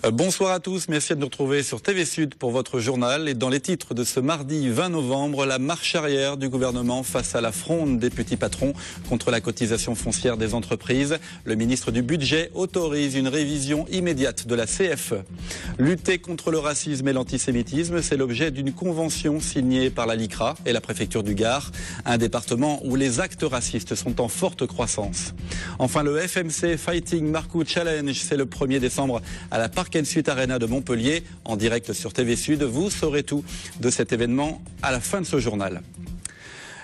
Bonsoir à tous, merci de nous retrouver sur TV Sud pour votre journal. Et dans les titres de ce mardi 20 novembre, la marche arrière du gouvernement face à la fronde des petits patrons contre la cotisation foncière des entreprises. Le ministre du Budget autorise une révision immédiate de la CFE. Lutter contre le racisme et l'antisémitisme, c'est l'objet d'une convention signée par la LICRA et la préfecture du Gard, un département où les actes racistes sont en forte croissance. Enfin, le FMC Fighting Marcou Challenge, c'est le 1er décembre à la Park Suite Arena de Montpellier, en direct sur TV Sud. Vous saurez tout de cet événement à la fin de ce journal.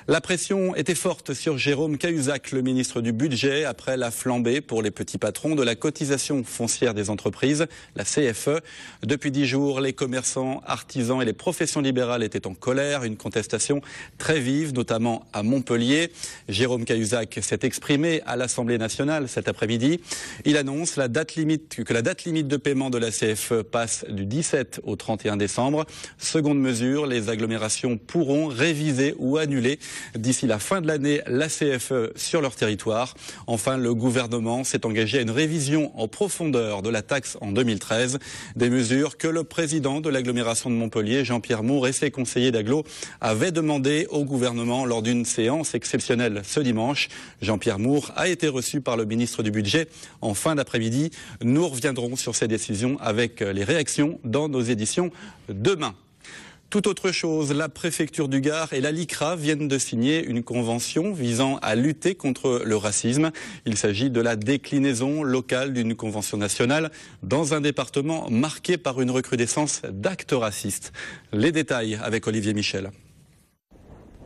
La pression était forte sur Jérôme Cahuzac, le ministre du Budget, après la flambée pour les petits patrons de la cotisation foncière des entreprises, la CFE. Depuis 10 jours, les commerçants, artisans et les professions libérales étaient en colère. Une contestation très vive, notamment à Montpellier. Jérôme Cahuzac s'est exprimé à l'Assemblée nationale cet après-midi. Il annonce que la date limite de paiement de la CFE passe du 17 au 31 décembre. Seconde mesure, les agglomérations pourront réviser ou annuler d'ici la fin de l'année la CFE sur leur territoire. Enfin, le gouvernement s'est engagé à une révision en profondeur de la taxe en 2013. Des mesures que le président de l'agglomération de Montpellier, Jean-Pierre Moore, et ses conseillers d'agglo avaient demandé au gouvernement lors d'une séance exceptionnelle ce dimanche. Jean-Pierre Moore a été reçu par le ministre du Budget en fin d'après-midi. Nous reviendrons sur ces décisions avec les réactions dans nos éditions demain. Tout autre chose, la préfecture du Gard et la LICRA viennent de signer une convention visant à lutter contre le racisme. Il s'agit de la déclinaison locale d'une convention nationale dans un département marqué par une recrudescence d'actes racistes. Les détails avec Olivier Michel.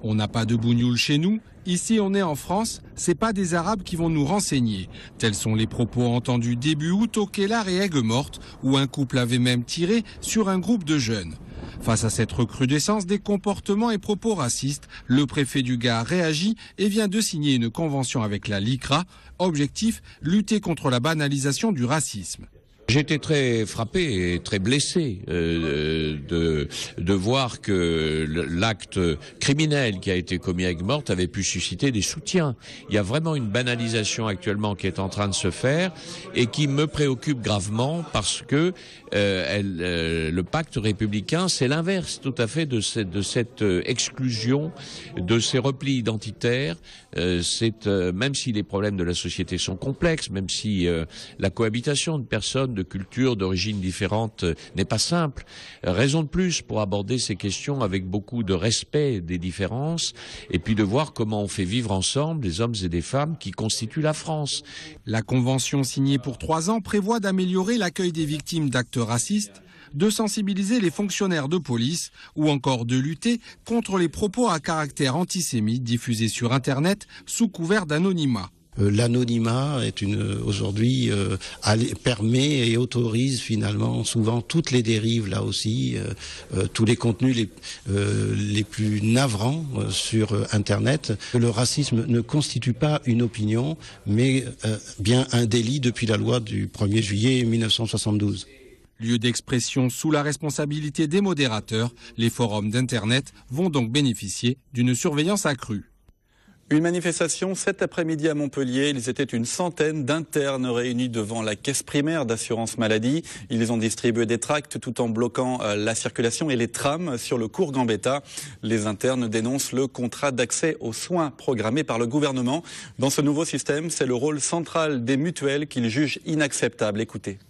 On n'a pas de bougnoule chez nous. Ici, on est en France. C'est pas des Arabes qui vont nous renseigner. Tels sont les propos entendus début août au Kellar et Aigues-Mortes, où un couple avait même tiré sur un groupe de jeunes. Face à cette recrudescence des comportements et propos racistes, le préfet du Gard réagit et vient de signer une convention avec la LICRA. Objectif, lutter contre la banalisation du racisme. J'étais très frappé et très blessé de voir que l'acte criminel qui a été commis à Aigues-Mortes avait pu susciter des soutiens. Il y a vraiment une banalisation actuellement qui est en train de se faire et qui me préoccupe gravement parce que le pacte républicain, c'est l'inverse tout à fait de cette exclusion, de ces replis identitaires. Même si les problèmes de la société sont complexes, même si la cohabitation de personnes de cultures d'origine différentes n'est pas simple. Raison de plus pour aborder ces questions avec beaucoup de respect des différences et puis de voir comment on fait vivre ensemble des hommes et des femmes qui constituent la France. La convention signée pour 3 ans prévoit d'améliorer l'accueil des victimes d'actes racistes, de sensibiliser les fonctionnaires de police ou encore de lutter contre les propos à caractère antisémite diffusés sur Internet sous couvert d'anonymat. L'anonymat est aujourd'hui permet et autorise finalement souvent toutes les dérives là aussi, tous les contenus les plus navrants sur Internet. Le racisme ne constitue pas une opinion, mais bien un délit depuis la loi du 1er juillet 1972. Lieu d'expression sous la responsabilité des modérateurs, les forums d'Internet vont donc bénéficier d'une surveillance accrue. Une manifestation cet après-midi à Montpellier. Ils étaient une centaine d'internes réunis devant la caisse primaire d'assurance maladie. Ils ont distribué des tracts tout en bloquant la circulation et les trams sur le cours Gambetta. Les internes dénoncent le contrat d'accès aux soins programmé par le gouvernement. Dans ce nouveau système, c'est le rôle central des mutuelles qu'ils jugent inacceptable. Écoutez.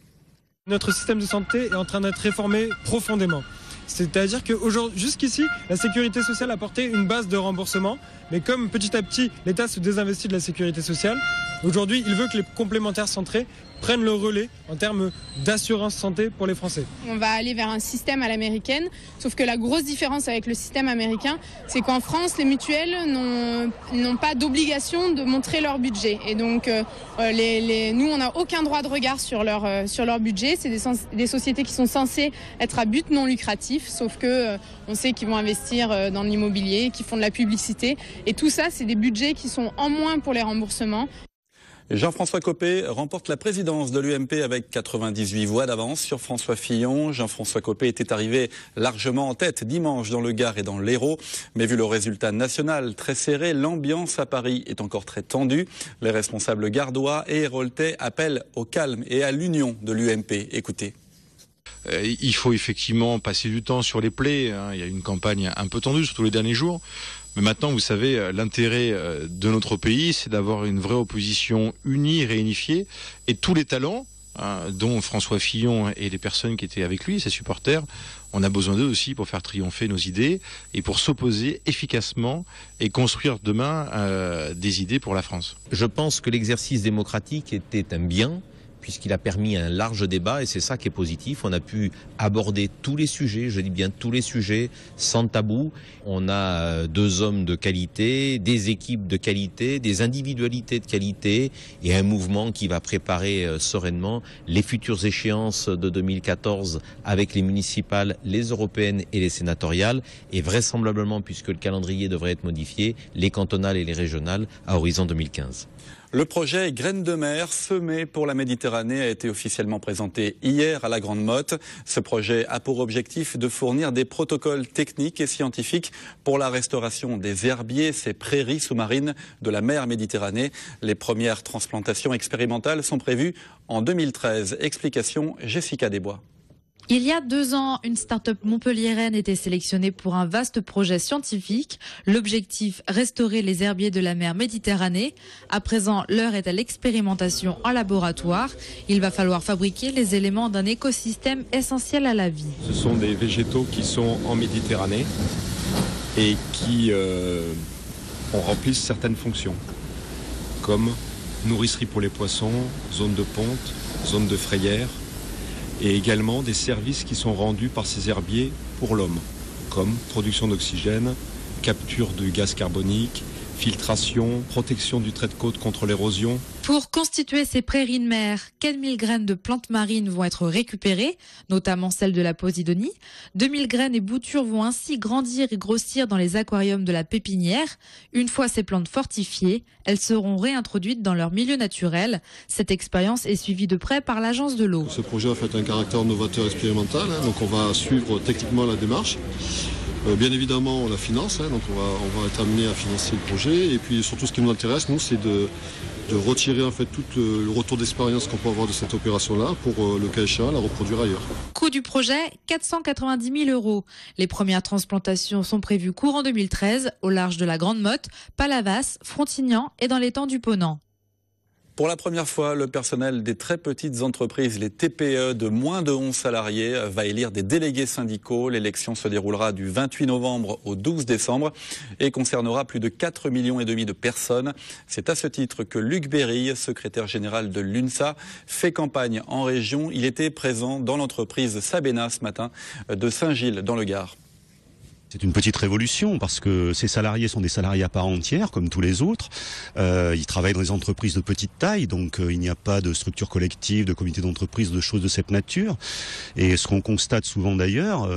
Notre système de santé est en train d'être réformé profondément. C'est-à-dire que jusqu'ici, la sécurité sociale apportait une base de remboursement, mais comme petit à petit l'État se désinvestit de la sécurité sociale, aujourd'hui il veut que les complémentaires centrés prennent le relais en termes d'assurance santé pour les Français. On va aller vers un système à l'américaine, sauf que la grosse différence avec le système américain, c'est qu'en France, les mutuelles n'ont pas d'obligation de montrer leur budget. Et donc, nous, on n'a aucun droit de regard sur leur budget. C'est des sociétés qui sont censées être à but non lucratif, sauf que on sait qu'ils vont investir dans l'immobilier, qu'ils font de la publicité. Et tout ça, c'est des budgets qui sont en moins pour les remboursements. Jean-François Copé remporte la présidence de l'UMP avec 98 voix d'avance sur François Fillon. Jean-François Copé était arrivé largement en tête dimanche dans le Gard et dans l'Hérault. Mais vu le résultat national très serré, l'ambiance à Paris est encore très tendue. Les responsables gardois et héroltais appellent au calme et à l'union de l'UMP. Écoutez. Il faut effectivement passer du temps sur les plaies. Il y a une campagne un peu tendue, surtout les derniers jours. Mais maintenant, vous savez, l'intérêt de notre pays, c'est d'avoir une vraie opposition unie, réunifiée, et tous les talents, dont François Fillon et les personnes qui étaient avec lui, ses supporters, on a besoin d'eux aussi pour faire triompher nos idées et pour s'opposer efficacement et construire demain des idées pour la France. Je pense que l'exercice démocratique était un bien, puisqu'il a permis un large débat, et c'est ça qui est positif. On a pu aborder tous les sujets, je dis bien tous les sujets, sans tabou. On a 2 hommes de qualité, des équipes de qualité, des individualités de qualité, et un mouvement qui va préparer sereinement les futures échéances de 2014 avec les municipales, les européennes et les sénatoriales, et vraisemblablement, puisque le calendrier devrait être modifié, les cantonales et les régionales à horizon 2015. Le projet Graines de mer semées pour la Méditerranée a été officiellement présenté hier à la Grande Motte. Ce projet a pour objectif de fournir des protocoles techniques et scientifiques pour la restauration des herbiers, ces prairies sous-marines de la mer Méditerranée. Les premières transplantations expérimentales sont prévues en 2013. Explication Jessica Desbois. Il y a 2 ans, une start-up montpelliéraine était sélectionnée pour un vaste projet scientifique. L'objectif, restaurer les herbiers de la mer Méditerranée. À présent, l'heure est à l'expérimentation en laboratoire. Il va falloir fabriquer les éléments d'un écosystème essentiel à la vie. Ce sont des végétaux qui sont en Méditerranée et qui remplissent certaines fonctions, comme nourricerie pour les poissons, zone de ponte, zone de frayère, et également des services qui sont rendus par ces herbiers pour l'homme, comme production d'oxygène, capture du gaz carbonique, filtration, protection du trait de côte contre l'érosion. Pour constituer ces prairies de mer, 4000 graines de plantes marines vont être récupérées, notamment celles de la Posidonie. 2000 graines et boutures vont ainsi grandir et grossir dans les aquariums de la pépinière. Une fois ces plantes fortifiées, elles seront réintroduites dans leur milieu naturel. Cette expérience est suivie de près par l'Agence de l'eau. Ce projet a fait un caractère novateur expérimental, donc on va suivre techniquement la démarche. Bien évidemment, on la finance, donc on va être amené à financer le projet. Et puis surtout, ce qui nous intéresse, nous, c'est de retirer en fait tout le retour d'expérience qu'on peut avoir de cette opération-là pour, le cas échéant, la reproduire ailleurs. Coût du projet, 490 000 €. Les premières transplantations sont prévues courant 2013 au large de la Grande Motte, Palavas, Frontignan et dans l'étang du Ponant. Pour la première fois, le personnel des très petites entreprises, les TPE de moins de 11 salariés, va élire des délégués syndicaux. L'élection se déroulera du 28 novembre au 12 décembre et concernera plus de 4,5 millions de personnes. C'est à ce titre que Luc Berry, secrétaire général de l'UNSA, fait campagne en région. Il était présent dans l'entreprise Sabena ce matin de Saint-Gilles dans le Gard. C'est une petite révolution parce que ces salariés sont des salariés à part entière, comme tous les autres. Ils travaillent dans des entreprises de petite taille, donc il n'y a pas de structure collective, de comité d'entreprise, de choses de cette nature. Et ce qu'on constate souvent d'ailleurs,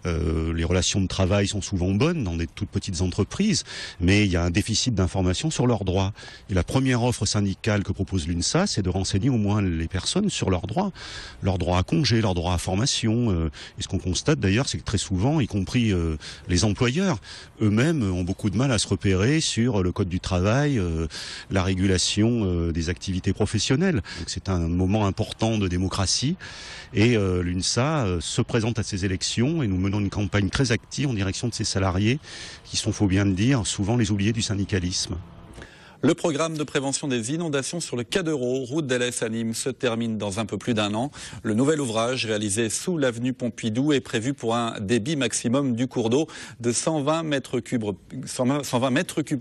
les relations de travail sont souvent bonnes dans des toutes petites entreprises, mais il y a un déficit d'information sur leurs droits. Et la première offre syndicale que propose l'UNSA, c'est de renseigner au moins les personnes sur leurs droits à congé, leurs droits à formation. Et ce qu'on constate d'ailleurs, c'est que très souvent, y compris les employeurs eux-mêmes ont beaucoup de mal à se repérer sur le code du travail, la régulation des activités professionnelles. Donc c'est un moment important de démocratie et l'UNSA se présente à ces élections et nous menons une campagne très active en direction de ces salariés qui sont, faut bien le dire, souvent les oubliés du syndicalisme. Le programme de prévention des inondations sur le Cadereau, route d'Alès à Nîmes, se termine dans un peu plus d'1 an. Le nouvel ouvrage réalisé sous l'avenue Pompidou est prévu pour un débit maximum du cours d'eau de 120 mètres cubes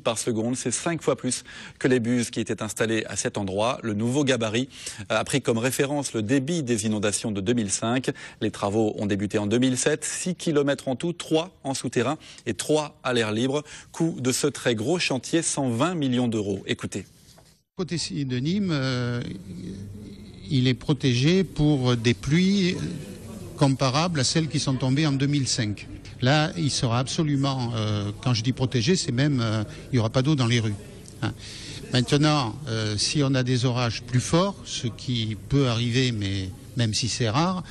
par seconde. C'est 5 fois plus que les buses qui étaient installées à cet endroit. Le nouveau gabarit a pris comme référence le débit des inondations de 2005. Les travaux ont débuté en 2007. 6 km en tout, 3 en souterrain et 3 à l'air libre. Coût de ce très gros chantier, 120 millions d'euros. Écoutez. Côté de Nîmes, il est protégé pour des pluies comparables à celles qui sont tombées en 2005. Là, il sera absolument, quand je dis protégé, c'est même, il n'y aura pas d'eau dans les rues. Maintenant, si on a des orages plus forts, ce qui peut arriver, mais même si c'est rare,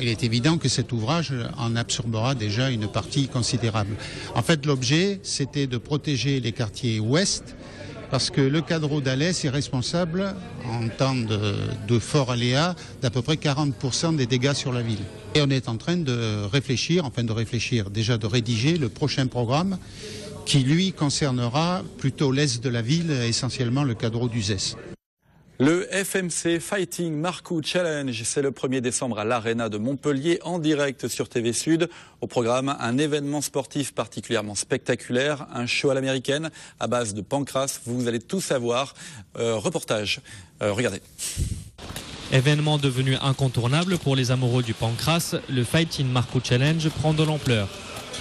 il est évident que cet ouvrage en absorbera déjà une partie considérable. En fait, l'objet, c'était de protéger les quartiers ouest, parce que le Cadereau d'Alès est responsable, en temps de fort aléa, d'à peu près 40% des dégâts sur la ville. Et on est en train de réfléchir, déjà de rédiger le prochain programme qui, lui, concernera plutôt l'est de la ville, essentiellement le cadre d'Uzès. Le FMC Fighting Marcou Challenge, c'est le 1er décembre à l'Arena de Montpellier, en direct sur TV Sud. Au programme, un événement sportif particulièrement spectaculaire, un show à l'américaine à base de pancrace. Vous allez tout savoir. Reportage, regardez. Événement devenu incontournable pour les amoureux du pancrace, le Fighting Marcou Challenge prend de l'ampleur.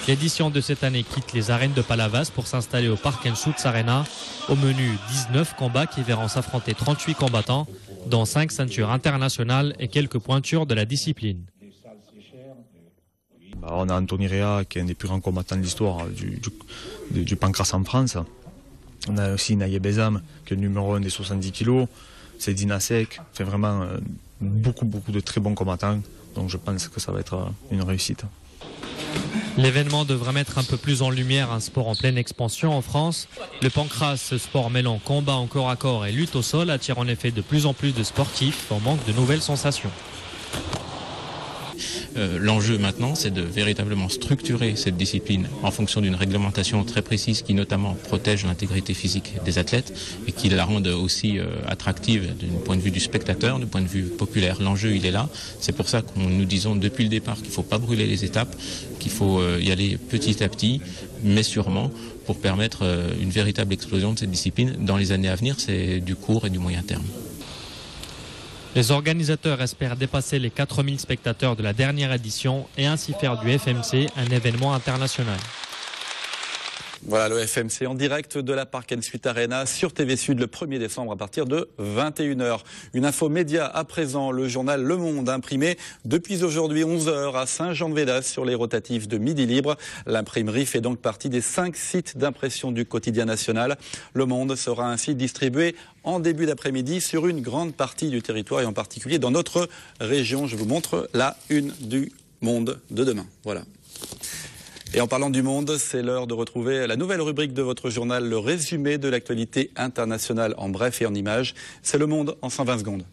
L'édition de cette année quitte les arènes de Palavas pour s'installer au Park & Schutz Arena. Au menu, 19 combats qui verront s'affronter 38 combattants, dont 5 ceintures internationales et quelques pointures de la discipline. On a Anthony Rea, qui est un des plus grands combattants de l'histoire du pancrace en France. On a aussi Nayeb Bezam, qui est le numéro 1 des 70 kilos. C'est Dina Sek, fait vraiment beaucoup de très bons combattants. Donc je pense que ça va être une réussite. L'événement devrait mettre un peu plus en lumière un sport en pleine expansion en France. Le pancrace, ce sport mêlant combat en corps à corps et lutte au sol, attire en effet de plus en plus de sportifs en manque de nouvelles sensations. L'enjeu maintenant, c'est de véritablement structurer cette discipline en fonction d'une réglementation très précise qui notamment protège l'intégrité physique des athlètes et qui la rende aussi attractive du point de vue du spectateur, du point de vue populaire. L'enjeu, il est là. C'est pour ça que nous disons depuis le départ qu'il ne faut pas brûler les étapes, qu'il faut y aller petit à petit, mais sûrement, pour permettre une véritable explosion de cette discipline. Dans les années à venir, c'est du court et du moyen terme. Les organisateurs espèrent dépasser les 4000 spectateurs de la dernière édition et ainsi faire du FMC un événement international. Voilà le FMC en direct de la Park & Schutz Arena sur TV Sud le 1er décembre à partir de 21h. Une info média à présent, le journal Le Monde imprimé depuis aujourd'hui 11h à Saint-Jean-de-Védas sur les rotatifs de Midi Libre. L'imprimerie fait donc partie des 5 sites d'impression du quotidien national. Le Monde sera ainsi distribué en début d'après-midi sur une grande partie du territoire et en particulier dans notre région. Je vous montre la une du Monde de demain. Voilà. Et en parlant du monde, c'est l'heure de retrouver la nouvelle rubrique de votre journal, le résumé de l'actualité internationale en bref et en images. C'est Le Monde en 120 secondes.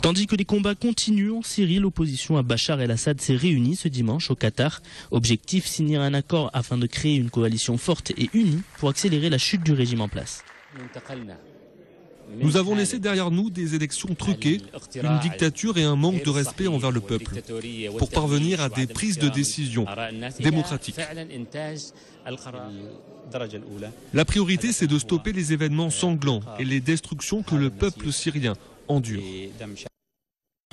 Tandis que les combats continuent en Syrie, l'opposition à Bachar el-Assad s'est réunie ce dimanche au Qatar. Objectif, signer un accord afin de créer une coalition forte et unie pour accélérer la chute du régime en place. Nous avons laissé derrière nous des élections truquées, une dictature et un manque de respect envers le peuple, pour parvenir à des prises de décision démocratiques. La priorité, c'est de stopper les événements sanglants et les destructions que le peuple syrien endure.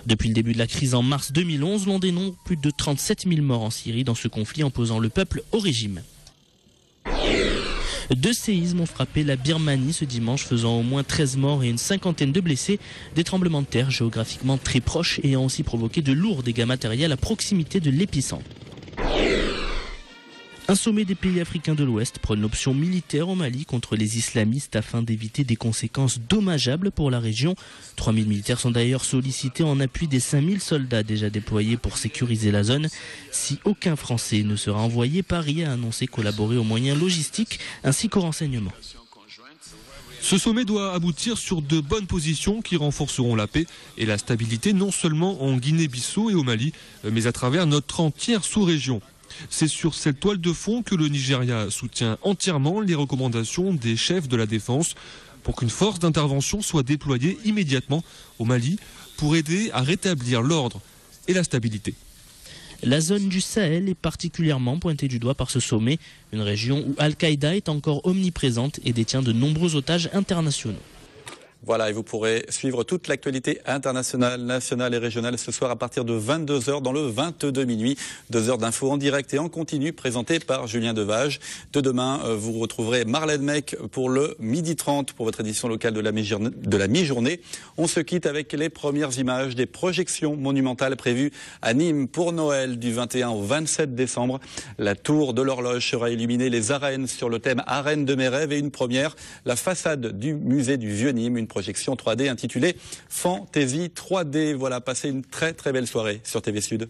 Depuis le début de la crise en mars 2011, l'on dénombre plus de 37 000 morts en Syrie dans ce conflit opposant le peuple au régime. 2 séismes ont frappé la Birmanie ce dimanche, faisant au moins 13 morts et une cinquantaine de blessés. Des tremblements de terre géographiquement très proches ayant aussi provoqué de lourds dégâts matériels à proximité de l'épicentre. Un sommet des pays africains de l'Ouest prône l'option militaire au Mali contre les islamistes afin d'éviter des conséquences dommageables pour la région. 3000 militaires sont d'ailleurs sollicités en appui des 5000 soldats déjà déployés pour sécuriser la zone. Si aucun Français ne sera envoyé, Paris a annoncé collaborer aux moyens logistiques ainsi qu'aux renseignements. Ce sommet doit aboutir sur de bonnes positions qui renforceront la paix et la stabilité non seulement en Guinée-Bissau et au Mali, mais à travers notre entière sous-région. C'est sur cette toile de fond que le Nigeria soutient entièrement les recommandations des chefs de la défense pour qu'une force d'intervention soit déployée immédiatement au Mali pour aider à rétablir l'ordre et la stabilité. La zone du Sahel est particulièrement pointée du doigt par ce sommet, une région où Al-Qaïda est encore omniprésente et détient de nombreux otages internationaux. Voilà, et vous pourrez suivre toute l'actualité internationale, nationale et régionale ce soir à partir de 22h dans le 22 minuit. 2 heures d'infos en direct et en continu présentées par Julien Devage. De demain, vous retrouverez Marlène Mec pour le 12h30 pour votre édition locale de la mi-journée. On se quitte avec les premières images des projections monumentales prévues à Nîmes pour Noël du 21 au 27 décembre. La tour de l'horloge sera illuminée, les arènes sur le thème Arène de mes rêves et une première, la façade du musée du Vieux-Nîmes, une projection 3D intitulée Fantaisie 3D. Voilà, passez une très très belle soirée sur TV Sud.